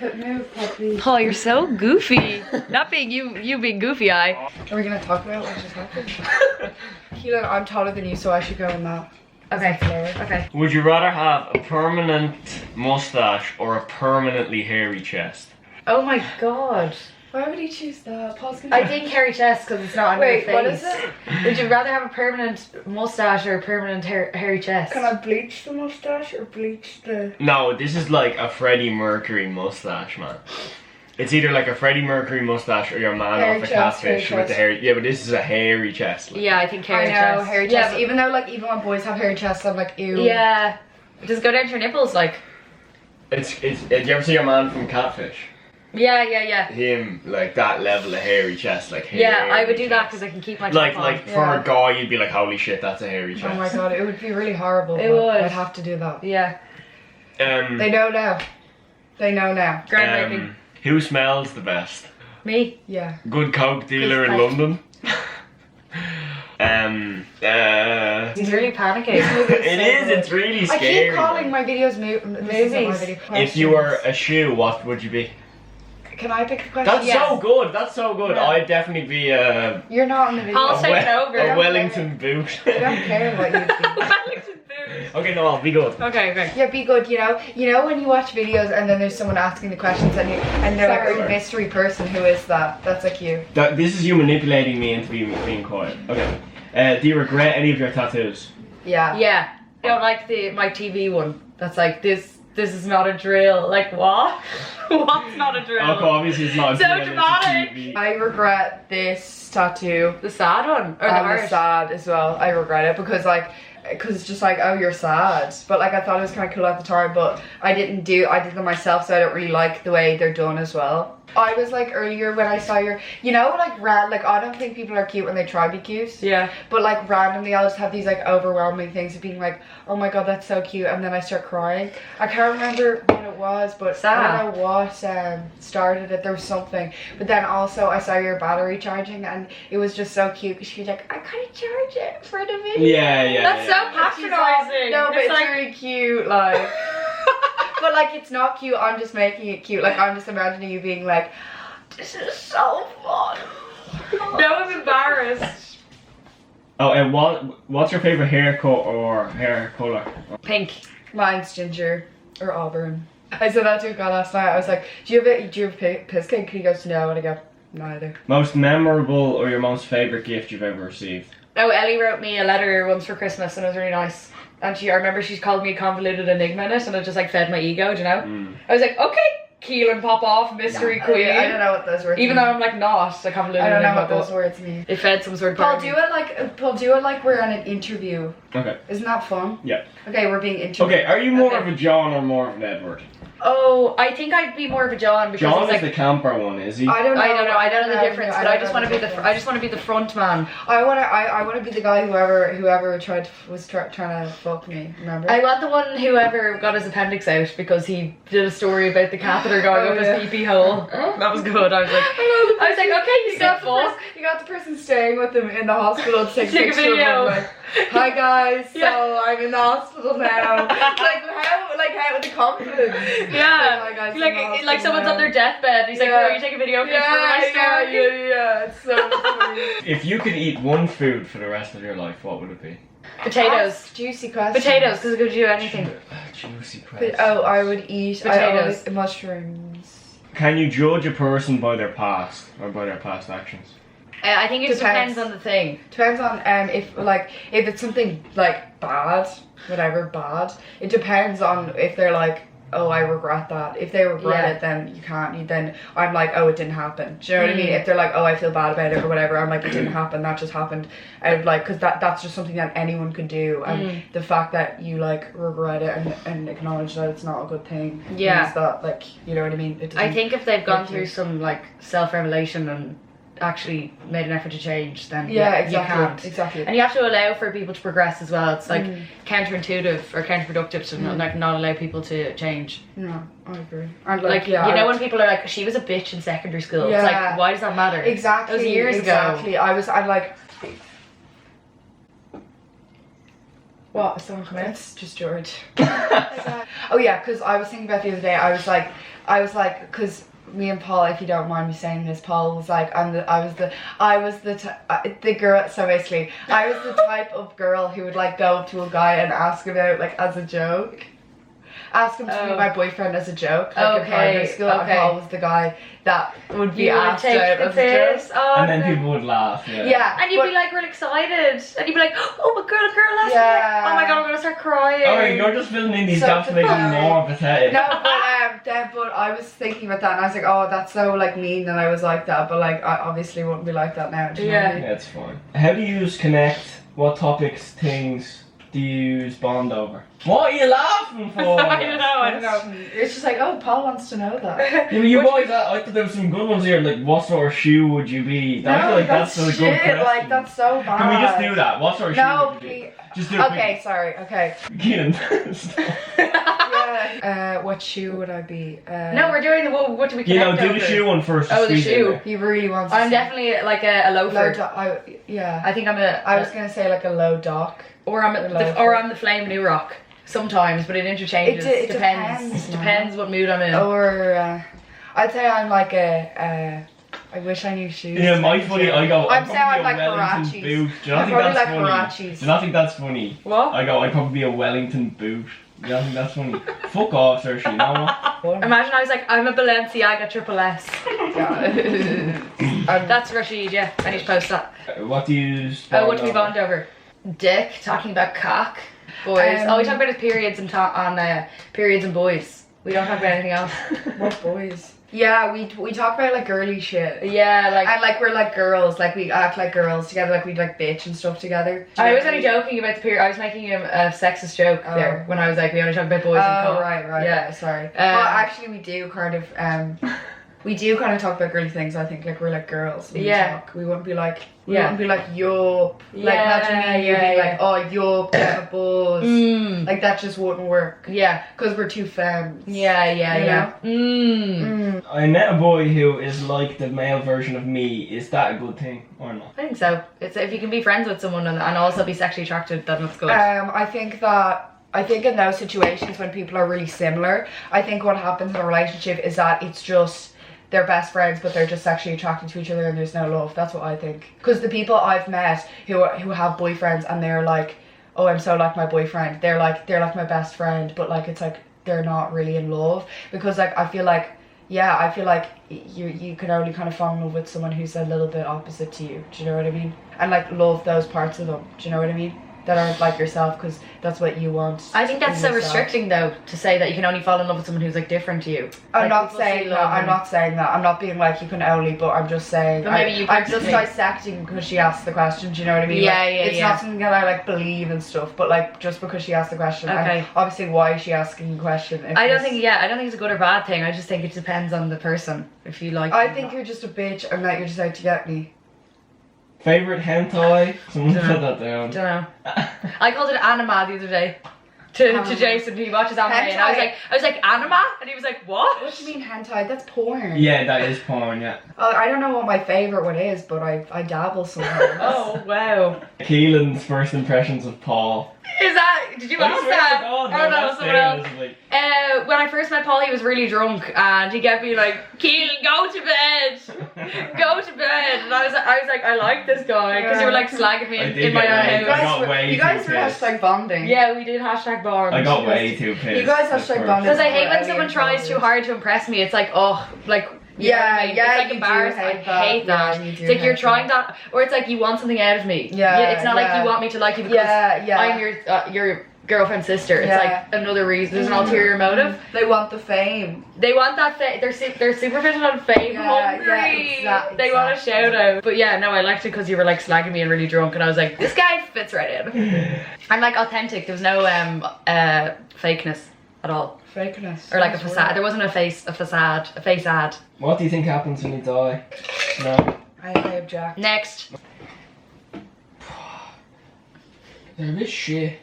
Move, puppy. Oh, you're so goofy. Not being you being goofy, I. Are we gonna talk about what just happened? Keelan, I'm taller than you, so I should go in that. Okay. Okay. Would you rather have a permanent mustache or a permanently hairy chest? Oh my god. Why would he choose that? Paul's gonna I think hairy chest because it's not on your face. Wait, what is it? Would you rather have a permanent mustache or a permanent hairy chest? Can I bleach the mustache or bleach the... No, this is like a Freddie Mercury mustache, man. It's either like a Freddie Mercury mustache or your man Hairy off the chest, catfish hairy with the chest. hair. Yeah, but this is a hairy chest. Like. Yeah, I think hairy I know, chest. hairy Yeah, chest. Even though, like, even when boys have hairy chests, I'm like, ew. yeah. Just go down to your nipples, like. It's. Do you ever see your man from Catfish? Yeah. Him, like that level of hairy chest, like hairy. Yeah, I would do that because I can keep my top Like, on. like for Yeah. a guy, you'd be like, holy shit, that's a hairy chest. Oh my god, it would be really horrible. It but would. I'd have to do that. Yeah. They know now. They know now. Groundbreaking. Who smells the best? Me? Yeah. Good coke dealer in Like- London. He's really panicking. It is. It's really I scary. keep calling my videos movies. If you were a shoe, what would you be? Can I pick a question? That's so good. That's so good. Yeah. I'd definitely be a You're not in the video. Paul's taking over. a Wellington boot. I don't care what you think. Wellington boots. Okay, no, I'll be good. Okay. Yeah, be good. You know when you watch videos and then there's someone asking the questions and they're like, "Are you a mystery person? Who is that?" That's like you. This is you manipulating me into being quiet. Okay. Do you regret any of your tattoos? Yeah. Yeah. I don't like my TV one. That's like this is not a drill. Like what? What's not a drill? Okay, obviously it's not. So it's a dramatic. TV. I regret this tattoo. The sad one or the And heart? the sad as well. I regret it because it's just like, oh, you're sad. But like I thought it was kind of cool at the time, but I did them myself, so I don't really like the way they're done as well. I was like earlier when I saw your, like I don't think people are cute when they try to be cute. Yeah. But like randomly I'll just have these like overwhelming things of being like, oh my god, that's so cute, and then I start crying. I can't remember what it was, but Sad. I don't know what started it. There was something. But then also I saw your battery charging and it was just so cute because she was like, I gotta charge it for the video. Yeah. That's so She's like, patronizing. no, but it's like, really cute, like. But like it's not cute, I'm just making it cute. Like I'm just imagining you being like, this is so fun. no, I'm embarrassed. Oh, and what's your favorite haircut or hair color? Pink. Mine's ginger or auburn. I said that to a guy last night. I was like, do you have piss cake? He goes, no, and I go, neither. Most memorable or your most favorite gift you've ever received? Oh, Ellie wrote me a letter once for Christmas and it was really nice. And I remember she called me a convoluted enigma in it and it just like fed my ego, do you know? I was like, okay, Keelan pop off, mystery queen. I don't know what those words Even mean. though I'm like not a convoluted I don't know enigma, what those but words mean. it fed some sort of Paul, part of me. do it like we're on an interview. Okay. Isn't that fun? Yeah. Okay, we're being interviewed. Okay, are you more Okay. of a John or more of an Edward? Oh, I think I'd be more of a John because John it's is like the camper one, is he? I don't know. I don't know the difference, but I just want to be the I just want to be the front man. I want to be the guy whoever was trying to fuck me. Remember? I want the one whoever got his appendix out because he did a story about the catheter going up his pee-pee hole. That was good. I was like, okay, you said fuck. You got the person staying with him in the hospital to take a Take a picture of video. him. Like, hi guys, Yeah. so I'm in the hospital now. like how with the confidence. Yeah, Hi guys, I'm in the like hospital someone's now. on their deathbed. He's like, Yeah. "Bro, you take a video of me for my story." Yeah. It's so funny. If you could eat one food for the rest of your life, what would it be? Potatoes, Ask juicy questions. potatoes, because it gives you anything. Juicy question. I would eat Potatoes. mushrooms. Can you judge a person by their past or by their past actions? I think it Depends. depends on the thing. Depends on if it's something like bad, whatever bad. It depends on if they're like, oh, I regret that. If they regret Yeah. it, then you can't. Then I'm like, oh, it didn't happen. Do you know what I mean? If they're like, oh, I feel bad about it or whatever, I'm like, it didn't happen. That just happened. I would like, because that's just something that anyone could do. And the fact that you like regret it and acknowledge that it's not a good thing. Yeah. Means that like, you know what I mean? It I doesn't- think if they've gone Thank you. through some like self-revelation and actually made an effort to change, then Yeah, you exactly. can't. Exactly. And you have to allow for people to progress as well. It's like counterintuitive or counterproductive to like not allow people to change. No, I agree. And Like yeah, you know I- when people are like, she was a bitch in secondary school. It's Yeah. like, why does that matter? Exactly. It was years exactly. I'm like, What? Is someone coming in? It's just George. Oh yeah, because I was thinking about the other day. I was like, because me and Paul, if you don't mind me saying this, Paul was like, I was the girl. So basically, I was the type of girl who would like go up to a guy and ask him out like as a joke. Ask him to be my boyfriend as a joke, like in primary school. And Paul was the guy that would be asked out as a joke. Oh, and then people would laugh. Yeah. And you'd be like real excited, and you'd be like, "Oh my girl, asked me." Oh my god, I'm gonna start crying. Oh, you're just filling in these gaps to make them more pathetic. No, but I was thinking about that, and I was like, "Oh, that's so like mean that I was like that." But like, I obviously wouldn't be like that now. Do you know what I mean? Yeah, it's fine. How do you connect? What topics, things do you use bond over? What are you laughing for? I don't know. It's just like, oh, Paul wants to know that. Yeah, but you boys, I thought there were some good ones here. Like, what sort of shoe would you be? I feel like that's a good question. Like, that's so bad. Can we just do that? What sort of shoe would you be? Just do it. Okay, sorry. Okay. Keenan. Yeah. What shoe would I be? No, we're doing the what do we connect over? Do the shoe one first. Oh, the shoe. He really wants. I'm definitely like a loafer. I think I'm I was gonna say like a low dock. Or I'm the flame new rock. Sometimes, but it interchanges. It depends. Depends what mood I'm in. Or I'd say I'm like a. I wish I knew shoes. Yeah, my funny. I'm saying I'm like Wellington Harachis. boot. Do you not think that's like funny? Harachis. Do you not think that's funny? What? I'd probably be a Wellington boot. Do you not think that's funny? Fuck off, Saoirse. You know what? Imagine I was like, I'm a Balenciaga triple S. That's Rashid, yeah. I need to post that. What do you use? What do we bond over? Dick, talking about cock. Boys. We talk about his periods and periods and boys. We don't talk about anything else. What boys? Yeah, we talk about like girly shit. Yeah, like and like we're like girls, like we act like girls together, like we like bitch and stuff together. I was only joking about the period. I was making him a sexist joke there when I was like, we only talk about boys and cock. Right. Yeah, sorry. Well, actually, we do kind of talk about girly things. I think like we're like girls. We wouldn't be like. We wouldn't be like yup. Like imagine me being like, oh yup, get a buzz. Like that just wouldn't work. Yeah, because we're two femmes. Yeah. I met a boy who is like the male version of me. Is that a good thing or not? I think so. It's if you can be friends with someone and also be sexually attracted, then it's good. I think in those situations when people are really similar, I think what happens in a relationship is that it's just they're best friends, but they're just sexually attracted to each other and there's no love. That's what I think. Because the people I've met who have boyfriends and they're like, oh, I'm so like my boyfriend. They're like my best friend, but like it's like they're not really in love. Because like I feel like you can only kind of fall in love with someone who's a little bit opposite to you. Do you know what I mean? And like love those parts of them. Do you know what I mean? That aren't like yourself, because that's what you want. I think that's so restricting though, to say that you can only fall in love with someone who's like different to you. I'm not saying that. I'm not saying that. I'm not being like you can only, but I'm just saying. But maybe I'm just dissecting because she asked the question. Do you know what I mean? Yeah, like, yeah, It's not something that I like believe and stuff, but like just because she asked the question. Okay. And obviously, why is she asking the question? I don't think it's a good or bad thing. I just think it depends on the person. If you like. I think you're just a bitch and that you're just out to get me. Favorite hentai? Someone put that down. Don't know. I called it anima the other day to Jason. He watches anime, and I was like anima, and he was like, what? What do you mean hentai? That's porn. Yeah, that is porn. Yeah. I don't know what my favorite one is, but I dabble sometimes. Oh wow. Keelan's first impressions of Paul. Is that? Did you ask that? Oh no, someone else. When I first met Paul, he was really drunk, and he kept being like, "Keelan, go to bed, go to bed." And I was like, I like this guy because you were like slagging me in my own house. You guys were hashtag bonding. Yeah, we did hashtag bond. I got way too pissed. You guys hashtag bonding. Because I hate when someone tries too hard to impress me. It's like, oh, like. Yeah, it's like embarrassing. I hate that. It's like you're trying that, or it's like you want something out of me. Yeah, it's not like you want me to like you because I'm your girlfriend's sister. It's like another reason. There's an ulterior motive. They want the fame. They want that fame. They're superficial on fame hungry. Exactly. They want a shout out. But yeah, no, I liked it because you were like slagging me and really drunk, and I was like, this guy fits right in. I'm like authentic. There was no fakeness at all. Fakeness. Or like a facade. There wasn't a face ad. What do you think happens when you die? No. I object. Next. They're a bit shit.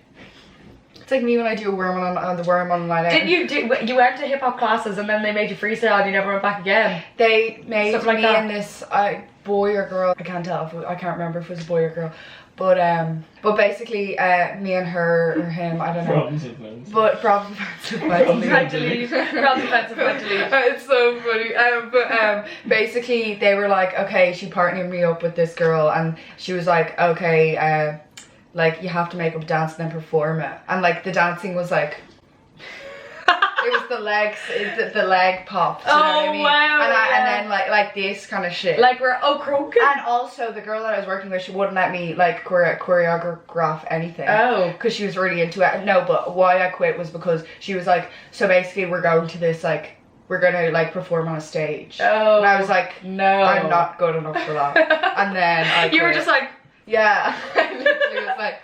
It's like me when I do a worm on the worm on my leg. You went to hip hop classes and then they made you freestyle and you never went back again? They made stuff like me that. and this boy or girl. I can't tell. I can't remember if it was a boy or girl. But basically, me and her or him, I don't know. Problems with friends. But problems Had to leave. Problems offensive, had to leave. It's so funny. Basically, they were like, okay, she partnered me up with this girl, and she was like, okay, like you have to make up a dance and then perform it, and like the dancing was like. It was the legs, the leg pop. You know what I mean? Wow! And then like this kind of shit. Like we're croaking. And also the girl that I was working with, she wouldn't let me like choreograph anything. Oh. Because she was really into it. No, but why I quit was because she was like, so basically we're going to this like, we're gonna like perform on a stage. Oh. And I was like, no, I'm not good enough for that. And then I You were quit. just like, yeah. I literally was like.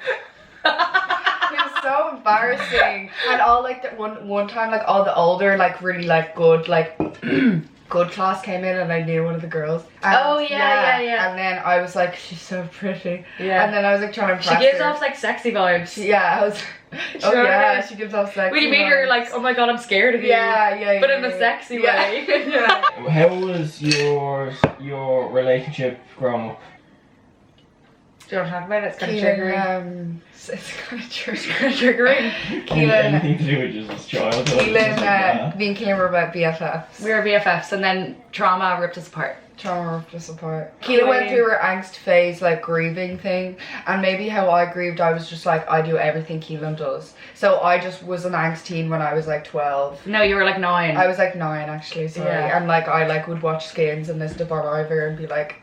It was so embarrassing. And all like that one time, like all the older, like really like good, like good class came in, and I knew one of the girls. And, Oh, yeah. And then I was like, she's so pretty. Yeah. And then I was like trying to impress she gives her. off like sexy vibes. Yeah, I was. Oh Sure. yeah, she gives off sexy. When you meet her, you're like, oh my god, I'm scared of you. Yeah. But in a sexy way. Yeah. How was your relationship growing up? Do you want to talk about it? It's kind of Keelan, triggering. it's kind of triggering. Anything to do with just his childhood? Keelan, me and Keelan were about BFFs. We were BFFs, and then trauma ripped us apart. Trauma ripped us apart. Keelan went through her angst phase, like grieving thing, and maybe how I grieved, I was just like, I do everything Keelan does. So I just was an angst teen when I was like 12. No, you were like 9. I was like 9 actually, sorry. Yeah. And like I like would watch Skins and listen to Bon Iver and be like,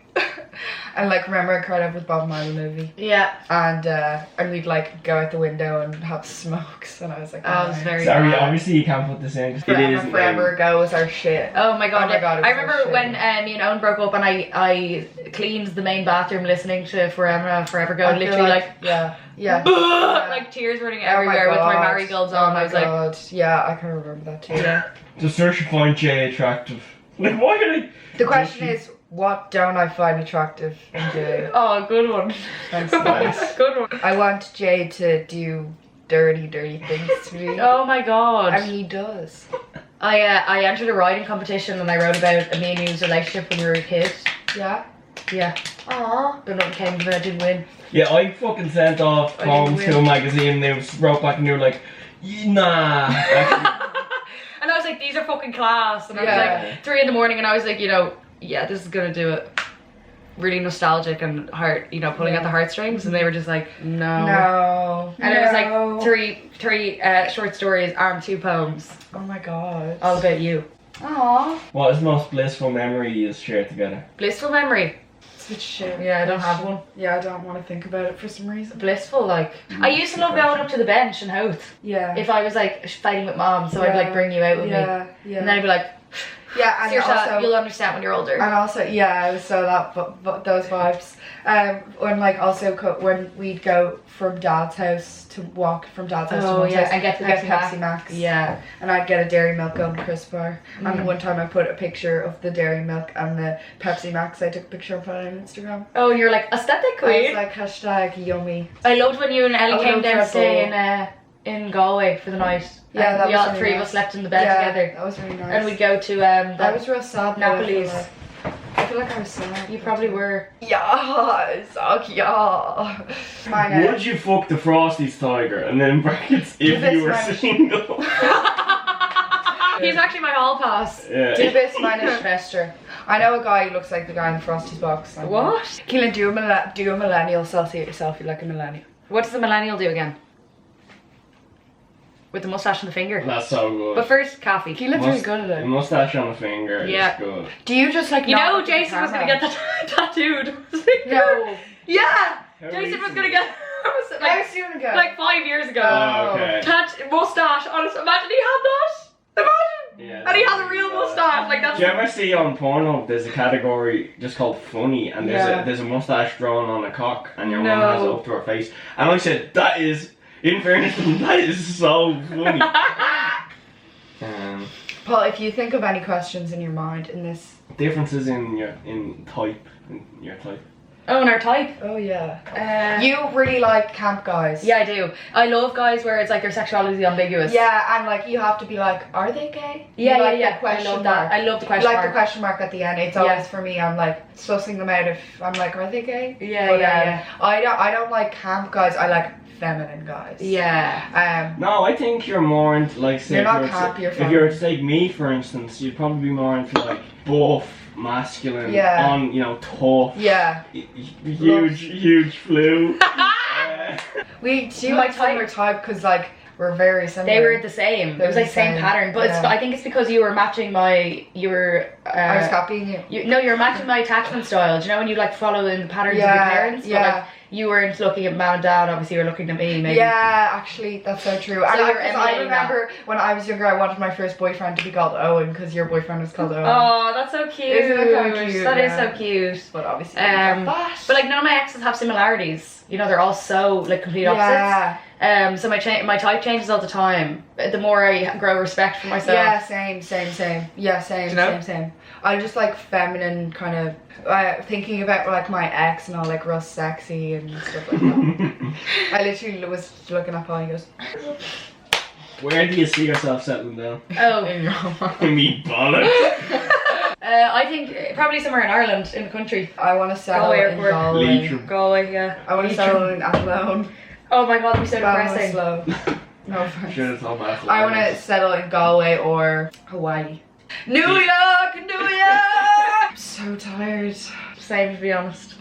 and like remember I cried over the Bob Marley movie. Yeah. And we'd like go out the window and have smokes, and I was like, I was very Sorry, bad. obviously you can't put this in. 'Cause Forever ago was our shit. Oh my god, Oh my God, it was I remember so when me and Owen broke up, and I cleaned the main bathroom listening to Forever Go, I feel literally like yeah. like tears running everywhere with my marigolds on. I was like, yeah, I can remember that too. yeah. Does Saoirse find Jay attractive? Like, why are they? The question is, what don't I find attractive in Jay? Oh, good one. Thanks, guys. Good one. I want Jay to do dirty things to me. Oh my god. And he does. I entered a writing competition, and I wrote about me and you's relationship when we were a kid. Yeah. Yeah. Aww. But nothing came of it. I didn't win. Yeah, I fucking sent off I poems didn't to a win. magazine, and they wrote back and they were like, nah. Actually, And I was like, these are fucking class. And I Yeah. was like, 3 a.m, and I was like, yeah, this is gonna do it. Really nostalgic and heart, pulling at the heartstrings. And they were just like, no. No. And it was like three short stories, 2 poems, Oh my god. all about you. Aww. what is the most blissful memory you shared together? Blissful memory. Such shit. Yeah, I don't have one. Yeah, I don't want to think about it for some reason. Blissful, like. I used to love going up to the bench and Howth. Yeah. If I was like fighting with mom, so I'd like bring you out with me. Yeah. And then I'd be like, Yeah, and Saoirse, also you'll understand when you're older. And also, yeah, I was so that, but those vibes. When like also when we'd go from Dad's house to walk from Dad's house to Oh Mum's yeah, house, and get the we'd Pepsi, Max. Yeah. And I'd get a Dairy Milk on crisp bar. And one time I put a picture of the Dairy Milk and the Pepsi Max. I took a picture and put it on Instagram. Oh, and you're like aesthetic I was queen. like hashtag yummy. I loved when you and Ellie Oh, came no down to trouble. stay in Galway for the night. Yeah, and that we was all really 3 of nice. us slept in the bed Yeah, together. that was really nice. And we'd go to that was real sad. though, Napoli's. I feel like I was sad. You probably were. Yeah, suck, yeah. Mine Would you fuck the Frosty's tiger? And then brackets if This you were man- single. He's actually my hall pass. Yeah. Do this minus Schwester. I know a guy who looks like the guy in Frosty's box. What? Keelan, do a millennial selfie like a millennial. What does the millennial do again? With the mustache and the finger. That's so good. But first, coffee. Keelan's really good at The it. mustache on the finger Yeah. is good. Do you just like You not know look at the Jason was gonna camera? get that tattooed. No. Yeah! How Jason was recently? gonna get How like, soon ago? like 5 years ago. Oh, okay. Mustache, honestly, imagine he had that! Imagine! Yeah, And he has a that'd be real good. mustache, like that's Do you ever see on Pornhub there's a category just called funny, and there's a mustache drawn on a cock, and your mum has it up to her face, and I said that is, in fairness to them, that is so funny. Paul, if you think of any questions in your mind in this, Differences in your type. Oh, and our type. Oh yeah. You. You really like camp guys. Yeah, I do. I love guys where it's like their sexuality is ambiguous. Yeah, and like you have to be like, are they gay? Yeah, You like yeah. The question I love mark. that. I love the You question like mark. the question mark at the end. It's always for me. I'm like sussing them out if I'm like, are they gay? Yeah, But, yeah. I don't like camp guys. I like feminine guys. Yeah. No, I think you're more into like say You're not if camp, you're if fun. you were to take me for instance, you'd probably be more into like buff, masculine, on tough, Yeah. huge flu. We do My have similar type because like we're very similar. They were the same. It was like the same pattern, but I think it's because you were matching I was copying you. No, you're matching my attachment style. Do you know when you like follow in the patterns of your parents? Yeah. But, like, you weren't looking at mom and dad. Obviously, you were looking at me. Maybe. Yeah, actually, that's so true. So And you were I emulating remember when I was younger, I wanted my first boyfriend to be called Owen because your boyfriend was called Owen. Oh, that's so cute. Isn't that kind of cute? That is so cute. But obviously, but like none of my exes have similarities. You know, they're all so like complete opposites. Yeah. So my type changes all the time. The more I grow respect for myself. Yeah, same. Yeah, same. I just like feminine kind of thinking about like my ex and all like real sexy and stuff like that. I literally was looking at Paul and he goes, Where do you see yourself settling down? Oh. Me bollocks. I think probably somewhere in Ireland, in the country. I want to settle Galway in airport. Galway. Leitrim. Galway, yeah. I want to settle in Athlone. Oh my god, that'd be so That was depressing. slow. No offense. Sure, it's all bad. I want to settle in Galway or Hawaii. New York! I'm so tired. Same, to be honest.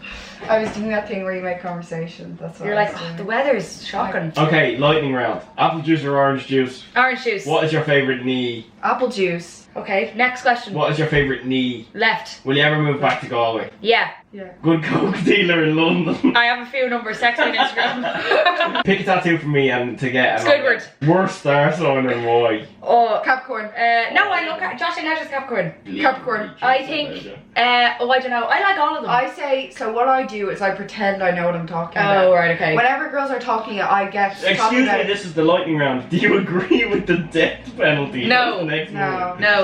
I was doing that thing where you make conversation. That's what You're I like, was oh, doing. the weather's shocking. Okay, lightning round. Apple juice or orange juice? Orange juice. What is your favourite knee? Apple juice. Okay, next question. What is your favourite knee? Left. Will you ever move back to Galway? Yeah. Yeah. Good coke dealer in London. I have a few numbers. Text me on Instagram. Pick a tattoo for me and to get Squidward. Worst star sign and why? Oh. Capricorn. No, I look at Josh and Nash is Capricorn. Capricorn. I think. I don't know. I like all of them. I say, so what I do is I pretend I know what I'm talking about. Oh, right, okay. Whenever girls are talking, I get talking Excuse about me, this is the lightning round. Do you agree with the death penalty? No. That's the next No. one. No.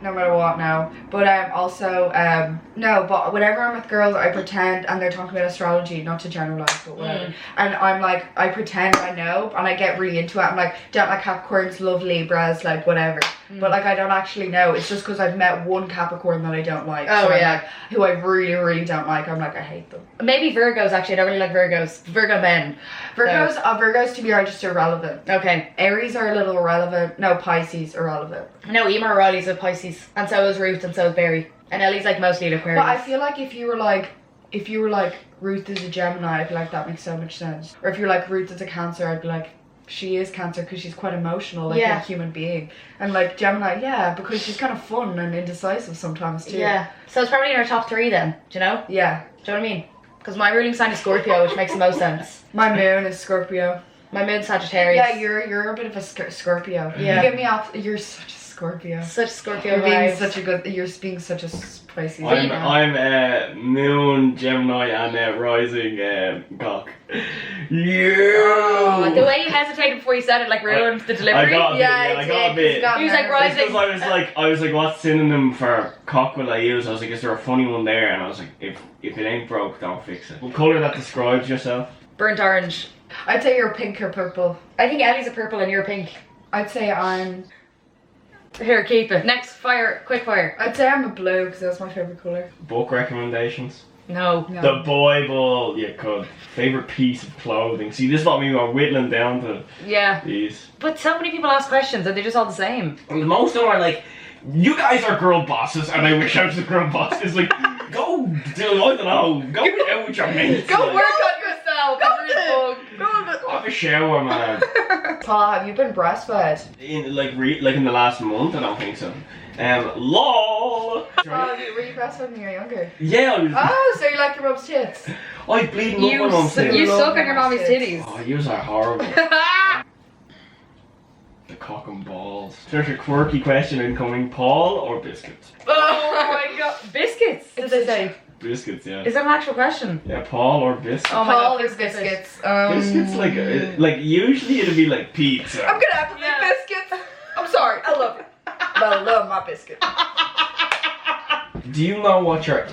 no matter what, no. But also, no, but whenever I'm with girls, I pretend, and they're talking about astrology, not to generalize, but whatever. And I'm like, I pretend I know, and I get really into it. I'm like, don't like Capricorns, love Libras, like whatever. But like, I don't actually know. It's just because I've met one Capricorn that I don't like. Oh, so I'm yeah. like, who I really, really don't like. I'm like, I hate them. Maybe Virgos, actually. I don't really like Virgos. Virgo men. Virgos to me are just irrelevant. Okay. Aries are a little irrelevant. No, Pisces irrelevant. No, Emer O'Reilly's a Pisces. And so is Ruth, and so is Barry. And Ellie's like mostly an Aquarius. But I feel like if you were like Ruth is a Gemini, I'd be like, that makes so much sense. Or if you're like Ruth is a Cancer, I'd be like, she is Cancer because she's quite emotional, like a human being. And like Gemini, yeah, because she's kind of fun and indecisive sometimes too. Yeah. So it's probably in our top 3 then. Do you know? Yeah. Do you know what I mean? Because my ruling sign is Scorpio, which makes the most sense. My moon is Scorpio. My moon's Sagittarius. Yeah, you're a bit of a Scorpio. Yeah. You get me off. You're such a Scorpio. Such Scorpio You're being vibes. such a good. You're being such a Pisces. I'm moon Gemini and rising cock. Yeah. Oh, the way you hesitated before you said it like ruined the delivery. I got a bit. Yeah, I got a bit. He was like It's rising. because I was like, what synonym for cock will I use? I was like, is there a funny one there? And I was like, if it ain't broke, don't fix it. What colour that describes yourself? Burnt orange. I'd say you're pink or purple. I think Ellie's a purple and you're pink. I'd say I'm Keep it. Next, fire. Quick fire. I'd say I'm a blue because that's my favorite color. Book recommendations? No. No. The Bible, you could. Favorite piece of clothing. See, this is what we were whittling down to Yeah. these. But so many people ask questions and they're just all the same. And most of them are like, you guys are girl bosses, and I wish I was a girl boss. It's like, go do, I don't know, go out with your mates. Go like, work on yourself. have a shower, man. Paul, have you been breastfed? In in the last month, I don't think so. LOL. Oh, were you breastfed when you were younger? Yeah, I was. Oh, so you like your mom's tits? I bleed up You my mum's suck tits. on your mommy's titties. Oh, you are horrible. The cock and balls. There's a quirky question incoming. Paul or biscuits? Oh my god. Biscuits, did they say? Biscuits, yeah. Is that an actual question? Yeah, Paul or biscuits. Oh my Paul god, is biscuits. Biscuits like usually it'd be like pizza. I'm gonna have to make biscuits. I'm sorry, I love it. But I love my biscuit. Do you know what your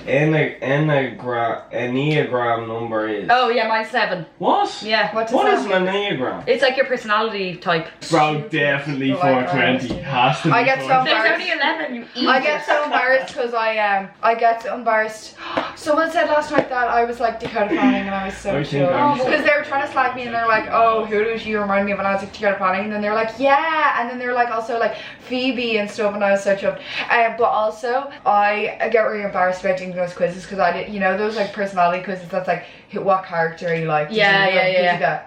Enneagram number is? Oh yeah, mine's 7. What? Yeah. What is an Enneagram? It's like your personality type. Bro, definitely 420. Has to be. I get so 420. There's only 11. You eat. I get so embarrassed because I get so embarrassed. Someone said last night that I was like Dakota Fanning, and I was so chill. Because they were trying to slag me, and they're like, "Oh, who does you remind me of?" And I was like Dakota Fanning, and then they were like, "Yeah," and then they were like also like Phoebe and stuff, and I was so chuffed. But also I get really embarrassed about doing those quizzes because I did, you know, those like personality quizzes. That's like what character are you like? Yeah.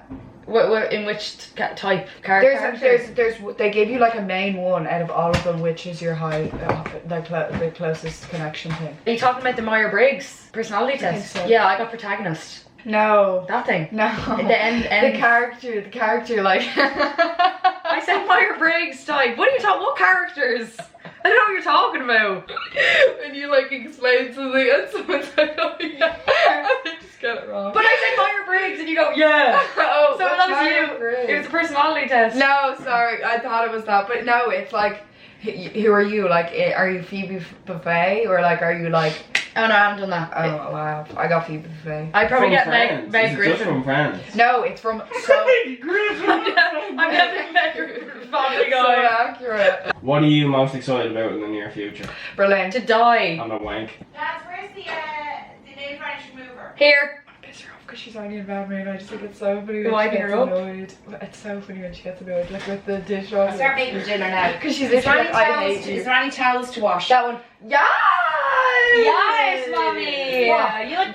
What in which type character? There's they give you like a main one out of all of them, which is your the closest connection thing. Are you talking about the Myers-Briggs personality test? So. Yeah, I got protagonist. No. That thing. No. The character like. I said Myers-Briggs type. What are you talking? What characters? I don't know what you're talking about. When you like explain something and someone's like, oh yeah, and they just get it wrong. But I said Myers-Briggs and you go, yeah. Oh, so that was you. It was a personality test. No, sorry, I thought it was that, but no, it's like, who are you? Like, are you Phoebe Buffet or like, are you like? Oh no, I haven't done that. Oh wow, I got Phoebe Buffet. I probably get Meg Griffin. Just from Friends. No, it's from so. I'm getting Meg Griffin. So accurate. What are you most excited about in the near future? Berlin. To die. I'm a wank. That's where's the new furniture mover? Here. I piss her off because she's already in a bad mood. I just think it's so funny when Why she pick gets her up? annoyed. It's so funny when she gets annoyed, like with the dishwasher. I'll start making dinner now. Because she's Is there literally any like, I towels? hate you. Is there any towels to wash? That one. Yes! Yes, mommy. What? You look.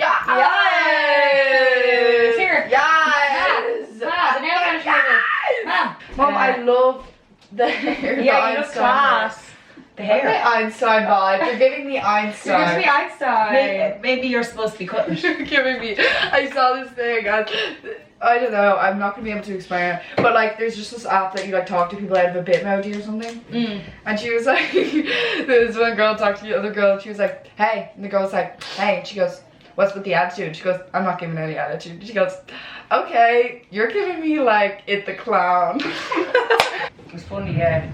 Yes! Here. Yes! The nail varnish remover. Mom. Mom, I love the hair. Yeah, you look class. The Okay, hair. Einstein vibe. You're giving me You're Einstein. gonna be Einstein. Maybe you're supposed to be cutting it. You're giving me. I saw this thing and I don't know. I'm not gonna be able to explain it. But like, there's just this app that you like talk to people out of a Bitmoji or something. And she was like, this one girl talked to the other girl. And she was like, "Hey," and the girl was like, "Hey." And she goes, "What's with the attitude?" She goes, "I'm not giving any attitude." She goes, "Okay, you're giving me like it the clown." It was funny, yeah.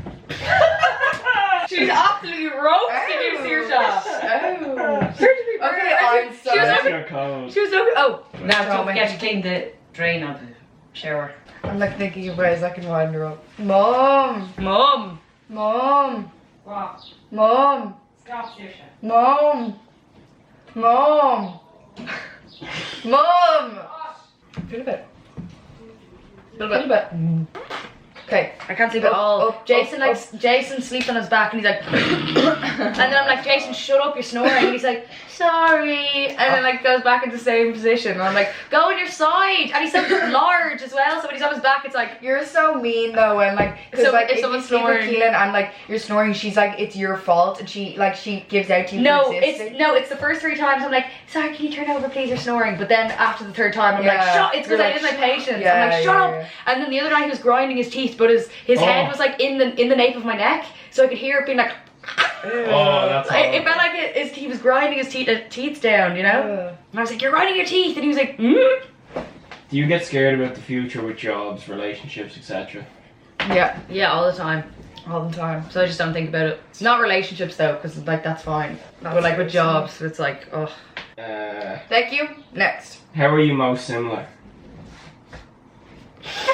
She's absolutely roasting you, Saoirse. Oh. Okay, Einstein. That's your code. She was looking. Oh. Now don't forget to clean the drain of the shower. I'm like thinking of ways I can wind her up. Mom, Mom. Mom, What? Mom, Stop, Saoirse. Mom, Mom, Mom. A little bit. A little bit. Okay. I can't sleep at all. Up, Jason up, Jason sleeps on his back and he's like and then I'm like, "Jason, shut up, you're snoring." And he's like, "Sorry," and then like goes back in the same position and I'm like, "Go on your side." And he's so large as well, so when he's on his back it's like, You're so mean though, and like, cause So like if if someone's you sleep with snoring- Keelan and like you're snoring, she's like, it's your fault, and she gives out to you no, for existing. it's the first 3 times I'm like, "Sorry, can you turn over please, you're snoring." But then after the 3rd time I'm like, Yeah. "Shut," it's because You're I like, lose my patience. yeah, I'm like, "Shut yeah, up." yeah. And then the other night he was grinding his teeth, but his head was like in the nape of my neck, so I could hear it being like Oh, that's it felt like he was grinding his teeth down, you know? And I was like, "You're grinding your teeth," and he was like, Do you get scared about the future with jobs, relationships, etc.? Yeah, Yeah, all the time. all the time. So I just don't think about it. Not relationships though, because like that's fine. But like with jobs, it's like, oh. Thank you. Next. How are you most similar?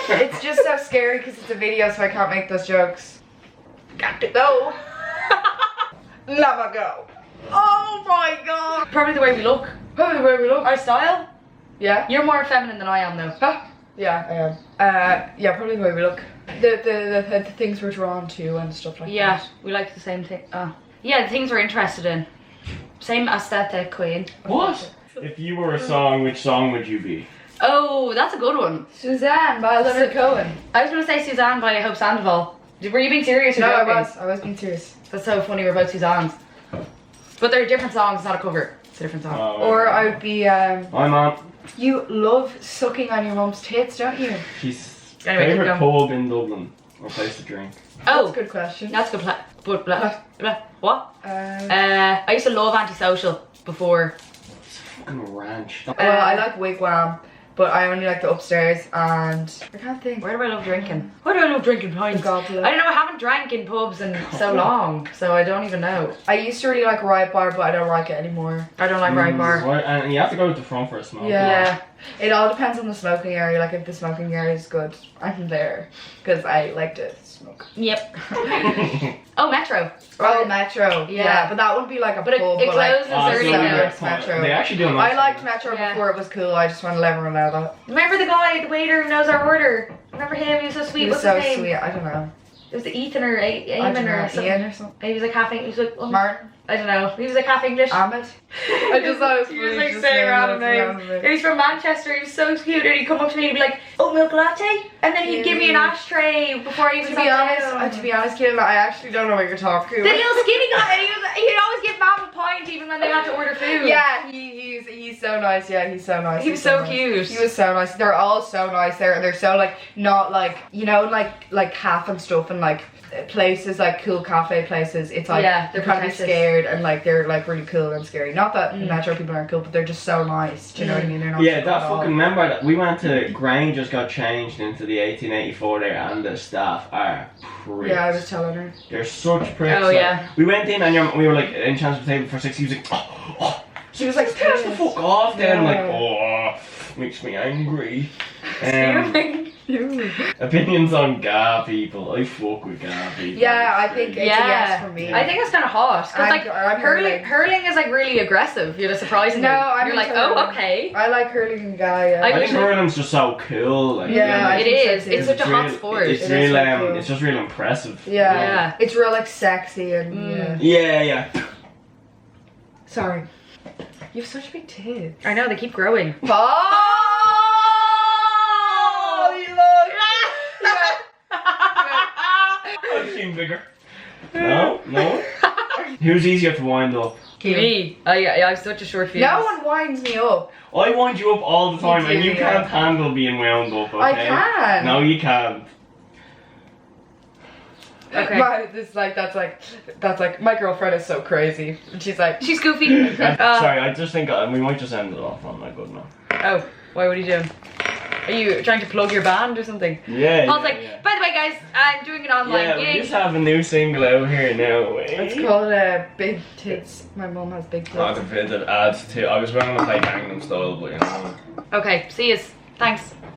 It's just so scary because it's a video, so I can't make those jokes. Got to go. Never go. Oh my god. Probably the way we look. Probably the way we look. Our style? Yeah. You're more feminine than I am though. Huh? Yeah, I am. Yeah, probably the way we look. The things we're drawn to and stuff like Yeah, that. we like the same thing. Yeah, the things we're interested in. Same aesthetic, queen. What? If you were a song, which song would you be? Oh, that's a good one. Suzanne by Leonard Cohen. I was going to say Suzanne by Hope Sandoval. Were you being serious or No, joking? I was being serious. That's so funny, we're both Suzanne's. But they're different songs, it's not a cover. It's a different song. Or I would be, Hi, Mom. you love sucking on your mum's tits, don't you? She's Anyway, keep favourite going. pub in Dublin or place to drink. Oh, That's a good question. that's a good what? Well, I used to love Antisocial before. Fucking ranch. I like Wigwam. but I only like the upstairs, and I can't think. Where do I love drinking? Why do I love drinking pints? I don't know, I haven't drank in pubs in so long, so I don't even know. I used to really like Riot Bar, but I don't like it anymore. I don't like Riot Bar. And you have to go to the front for a smoke. Yeah. It all depends on the smoking area. Like if the smoking area is good, I'm there because I like to smoke. Yep. Oh, Metro. Oh, Metro. Yeah, but that would be like a but pub. it closes early now. Metro. They actually do. I liked Metro before it was cool. I just want to let everyone know that. Remember the guy, the waiter who knows our order? Remember him? He was so sweet. He was What's his so name? sweet. I don't know. It was Ethan or Eamon or something. Ian or something. He was like half English. He was like, Martin. I don't know. He was like half English. Ahmed. I just thought it was He funny. was like just saying saying random names. He's from Manchester. He was so cute, and he'd come up to me and be like, "Oh, milk latte," and then he'd give me an ashtray before he was. To be honest, Kayla, I actually don't know what you're talking The about. little skinny guy, he'd always give Mom a pint even when they had to order food. Yeah, he's so nice. Yeah, he's so nice. He was so nice. cute. He was so nice. They're all so nice. They're so like not like like half and stuff and like places like cool cafe places. It's like they're kind of scared and like they're like really cool and scary. Not that Metro people aren't cool, but they're just so nice. Do you know what I mean? They're not. Yeah, that fucking remember that we went to Grange just got changed into the 1884 there, and the staff are pricks. Yeah, I was telling her. They're such pricks. Oh yeah. We went in and we were like in chance of table for 6. He was like, oh. She was like, "Get the fuck off!" Then I'm like, "Oh, makes me angry." Opinions on GA people. I fuck with GA people. Yeah, I think it's a yes for me. I think it's kind of hot because like I'm hurling is like really aggressive. You know, surprisingly. No, I'm You're like, hurling. oh, okay. I like hurling and guy. Yeah. I think hurling's just so cool. Like, yeah, it is. So it's such a hot sport. It's It real. is so cool. It's just real impressive. Yeah, it's real like sexy and Yeah. Sorry, you have such big tits. I know they keep growing. Oh, you look. I've seen bigger. No. Who's easier to wind up? Me. I have such a short fuse. No one winds me up. I wind you up all the time, You and do, you can't handle being wound up. Okay? I can. No, you can't. Okay. Right, that's like my girlfriend is so crazy. And she's like, She's goofy. Sorry, I just think we might just end it off on a good note. Oh, why? What are you doing? Are you trying to plug your band or something? Yeah. I was like, by the way, guys, I'm doing an online we gig. just have a new single out here now. it's called Big Tits. My mum has big tits. Not a bit that adds to. I was going to play Gangnam Style, but you know. Okay, see you. Thanks.